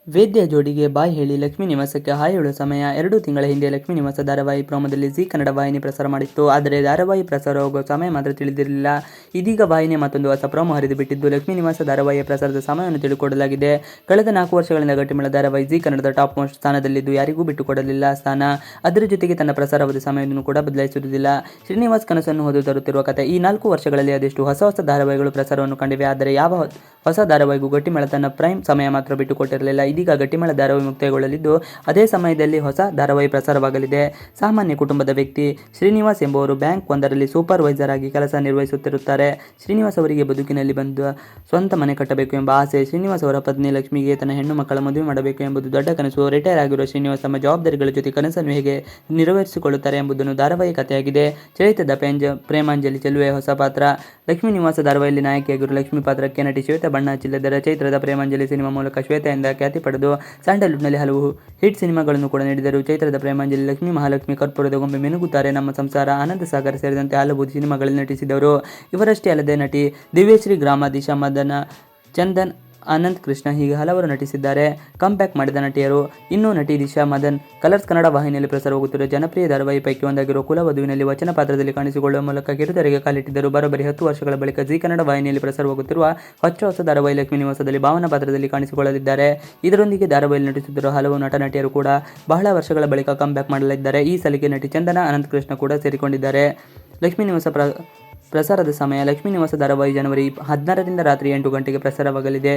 ವೇದ್ಯ ಜೋಡಿಗೆ ಬಾಯ್ ಹೇಳಿ ಲಕ್ಷ್ಮೀ ನಿವಾಸಕ್ಕೆ ಹಾಯ್ ಹೇಳುವ ಸಮಯ 2 ತಿಂಗಳ ಹಿಂದೆ ಲಕ್ಷ್ಮೀ ನಿವಾಸ ಧಾರಾವಾಹಿ ಪ್ರೋಮೋದಲ್ಲಿ ಜಿ ಕನ್ನಡ ವಾಹಿನಿ ಪ್ರಸಾರ ಮಾಡಿತ್ತು. ಆದರೆ ಧಾರಾವಾಹಿ ಪ್ರಸಾರವಾಗುವ ಸಮಯ ಮಾತ್ರ ತಿಳಿದಿರಲಿಲ್ಲ. ಇದೀಗ ವಾಹಿನಿ ಮತ್ತೊಂದು ಹೊಸ ಪ್ರೋಮೋ ಹರಿದು ಬಿಟ್ಟಿದ್ದು ಲಕ್ಷ್ಮೀ ನಿವಾಸ ಧಾರಾವಾಹಿಯ ಪ್ರಸಾರದ ಸಮಯವನ್ನು ತಿಳಿದುಕೊಡಲಾಗಿದೆ. ಕಳೆದ 4 ವರ್ಷಗಳಿಂದ ಗಟ್ಟಿಮಳ ಧಾರಾವಾಹಿ ಜಿ ಕನ್ನಡದ ಟಾಪ್ ಮೋಸ್ಟ್ ಸ್ಥಾನದಲ್ಲಿದ್ದು ಯಾರಿಗೂ ಬಿಟ್ಟುಕೊಡಲಿಲ್ಲ ಸ್ಥಾನ. ಅದರ ಜೊತೆಗೆ ತನ್ನ ಪ್ರಸಾರವಾದ ಸಮಯವನ್ನು ಕೂಡ ಬದಲಾಯಿಸುವುದಿಲ್ಲ. ಶ್ರೀನಿವಾಸ್ ಕನಸನ್ನು ಹೊತ್ತು ತರುತ್ತಿರುವ ಕತೆ. ಈ 4 ವರ್ಷಗಳಲ್ಲಿ ಅದೆಷ್ಟು ಹೊಸ ಧಾರಾವಾಹಿಗಳು ಪ್ರಸಾರವನ್ನು ಕಂಡಿವೆ. ಆದರೆ ಯಾವ ಹೊಸ ಧಾರಾವಾಹಿಗೂ ಗಟ್ಟಿಮಳ ತನ್ನ ಪ್ರೈಮ್ ಸಮಯ ಮಾತ್ರ ಬಿಟ್ಟುಕೊಟ್ಟಿರಲಿಲ್ಲ. ಇದೀಗ ಗಟ್ಟಿಮಳ ಧಾರಾವಾಹಿ ಮುಕ್ತಾಯಗೊಳ್ಳಲಿದ್ದು ಅದೇ ಸಮಯದಲ್ಲಿ ಹೊಸ ಧಾರಾವಾಹಿ ಪ್ರಸಾರವಾಗಲಿದೆ. ಸಾಮಾನ್ಯ ಕುಟುಂಬದ ವ್ಯಕ್ತಿ ಶ್ರೀನಿವಾಸ್ ಎಂಬುವರು ಬ್ಯಾಂಕ್ ಒಂದರಲ್ಲಿ ಸೂಪರ್ವೈಸರ್ ಆಗಿ ಕೆಲಸ ನಿರ್ವಹಿಸುತ್ತಿರುತ್ತಾರೆ. ಶ್ರೀನಿವಾಸ್ ಅವರಿಗೆ ಬದುಕಿನಲ್ಲಿ ಬಂದು ಸ್ವಂತ ಮನೆ ಕಟ್ಟಬೇಕು ಎಂಬ ಆಸೆ. ಶ್ರೀನಿವಾಸ್ ಅವರ ಪತ್ನಿ ಲಕ್ಷ್ಮಿಗೆ ತನ್ನ ಹೆಣ್ಣು ಮಕ್ಕಳ ಮದುವೆ ಮಾಡಬೇಕು ಎಂಬುದು ದೊಡ್ಡ ಕನಸು. ರಿಟೈರ್ ಆಗಿರುವ ಶ್ರೀನಿವಾಸ್ ತಮ್ಮ ಜವಾಬ್ದಾರಿಗಳ ಜೊತೆ ಕನಸನ್ನು ಹೇಗೆ ನಿರ್ವಹಿಸಿಕೊಳ್ಳುತ್ತಾರೆ ಎಂಬುದನ್ನು ಧಾರಾವಾಹಿ ಕಥೆಯಾಗಿದೆ. ಚರಿತ್ರದ ಪ್ರೇಮಾಂಜಲಿ ಚೆಲುವೆ ಹೊಸ ಪಾತ್ರ. ಲಕ್ಷ್ಮೀ ನಿವಾಸ ಧಾರಾವಾಹಿಯಲ್ಲಿ ನಾಯಕಿಯಾಗಿರುವ ಲಕ್ಷ್ಮಿ ಪಾತ್ರಕ್ಕೆ ನಟಿ ಶ್ವೇತಾ ಬಣ್ಣ ಹಚ್ಚಲಿದ್ದಾರೆ. ಚೈತ್ರದ ಪ್ರೇಮಾಂಜಲಿ ಸಿನಿಮಾ ಮೂಲಕ ಶ್ವೇತಾ ಎಂದ ಖ್ಯಾತಿ ಪಡೆದು ಸ್ಯಾಂಡಲ್ವುಡ್ನಲ್ಲಿ ಹಲವು ಹಿಟ್ ಸಿನಿಮಾಗಳನ್ನು ಕೂಡ ನೀಡಿದರು. ಚೈತ್ರದ ಪ್ರೇಮಾಂಜಲಿ ಲಕ್ಷ್ಮಿ, ಮಹಾಲಕ್ಷ್ಮಿ, ಕರ್ಪೂರದ ಗೊಂಬೆ, ಮಿನುಗುತ್ತಾರೆ, ನಮ್ಮ ಸಂಸಾರ, ಆನಂದ ಸಾಗರ ಸೇರಿದಂತೆ ಹಲವು ಸಿನಿಮಾಗಳಲ್ಲಿ ನಟಿಸಿದವರು. ಇವರಷ್ಟೇ ಅಲ್ಲದೆ ನಟಿ ದಿವ್ಯಶ್ರೀ, ಗ್ರಾಮ, ದಿಶಾ, ಮದನ, ಚಂದನ್, ಅನಂತ್ ಕೃಷ್ಣ ಹೀಗೆ ಹಲವರು ನಟಿಸಿದ್ದಾರೆ. ಕಮ್ ಬ್ಯಾಕ್ ಮಾಡಿದ ನಟಿಯರು. ಇನ್ನು ನಟಿ ದಿಶಾ ಮದನ್ ಕಲರ್ಸ್ ಕನ್ನಡ ವಾಹಿನಿಯಲ್ಲಿ ಪ್ರಸಾರವಾಗುತ್ತಿರುವ ಜನಪ್ರಿಯ ಧಾರಾವಾಹಿ ಪೈಕಿ ಒಂದಾಗಿರುವ ಕುಲವಧುವಿನಲ್ಲಿ ವಚನ ಪಾತ್ರದಲ್ಲಿ ಕಾಣಿಸಿಕೊಳ್ಳುವ ಮೂಲಕ ಕಿರುತೆರೆಗೆ ಕಾಲಿಟ್ಟಿದ್ದರು. ಬರೋಬ್ಬರಿ 10 ವರ್ಷಗಳ ಬಳಿಕ ಜಿ ಕನ್ನಡ ವಾಹಿನಿಯಲ್ಲಿ ಪ್ರಸಾರವಾಗುತ್ತಿರುವ ಹೊಸ ಧಾರಾವಾಹಿ ಲಕ್ಷ್ಮೀ ನಿವಾಸದಲ್ಲಿ ಭಾವನಾ ಪಾತ್ರದಲ್ಲಿ ಕಾಣಿಸಿಕೊಳ್ಳಲಿದ್ದಾರೆ. ಇದರೊಂದಿಗೆ ಧಾರಾವಾಹಿಯಲ್ಲಿ ನಟಿಸುತ್ತಿರುವ ಹಲವು ನಟಿಯರು ಕೂಡ ಬಹಳ ವರ್ಷಗಳ ಬಳಿಕ ಕಮ್ ಬ್ಯಾಕ್ ಮಾಡಲಿದ್ದಾರೆ. ಈ ಸಲಿಗೆ ನಟಿ ಚಂದನ, ಅನಂತ್ ಕೃಷ್ಣ ಕೂಡ ಸೇರಿಕೊಂಡಿದ್ದಾರೆ. ಲಕ್ಷ್ಮೀ ನಿವಾಸ ಪ್ರಸಾರದ ಸಮಯ. ಲಕ್ಷ್ಮೀ ನಿವಾಸ ಧಾರಾವಾಹಿ ಜನವರಿ 16ರಿಂದ ರಾತ್ರಿ 8 ಗಂಟೆಗೆ ಪ್ರಸಾರವಾಗಲಿದೆ.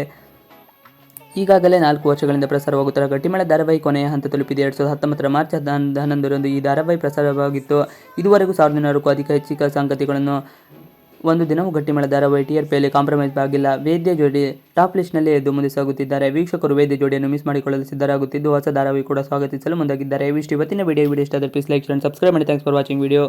ಈಗಾಗಲೇ 4 ವರ್ಷಗಳಿಂದ ಪ್ರಸಾರವಾಗುತ್ತಿರುವ ಗಟ್ಟಿಮಳ ಧಾರಾವಾಹಿ ಕೊನೆಯ ಹಂತ ತಲುಪಿದೆ. 2019ರ ಮಾರ್ಚ್ 11ರಂದು ಈ ಧಾರಾವಾಹಿ ಪ್ರಸಾರವಾಗಿತ್ತು. ಇದುವರೆಗೂ 1400ಕ್ಕೂ ಹೆಚ್ಚಿನ ಸಂಗತಿಗಳನ್ನು ಒಂದು ದಿನವೂ ಗಟ್ಟಿಮಳ ಧಾರಾವಾಹಿ TRPಯಲ್ಲಿ ಕಾಂಪ್ರಮೈಸ್ ಆಗಿಲ್ಲ. ವೇದ್ಯ ಜೋಡಿ ಟಾಪ್ ಲಿಸ್ಟ್ನಲ್ಲೇ ಎದ್ದು ಮುಂದೆ ಸಾಗುತ್ತಿದ್ದಾರೆ. ವೀಕ್ಷಕರು ವೇದ್ಯ ಜೋಡಿಯನ್ನು ಮಿಸ್ ಮಾಡಿಕೊಳ್ಳಲು ಸಿದ್ಧರಾಗುತ್ತಿದ್ದು ಹೊಸ ಧಾರಾವಾಹಿ ಕೂಡ ಸ್ವಾಗತಿಸಲು ಮುಂದಾಗಿದ್ದಾರೆ. ಇವಿಷ್ಟು ಇವತ್ತಿನ ವಿಡಿಯೋ ಇಷ್ಟ ಆದರೆ ಪ್ಲೀಸ್ ಲೈಕ್, ಶೇರ್, ಸಬ್ಸ್ಕ್ರೈಬ್ ಮಾಡಿ. Thanks for watching video.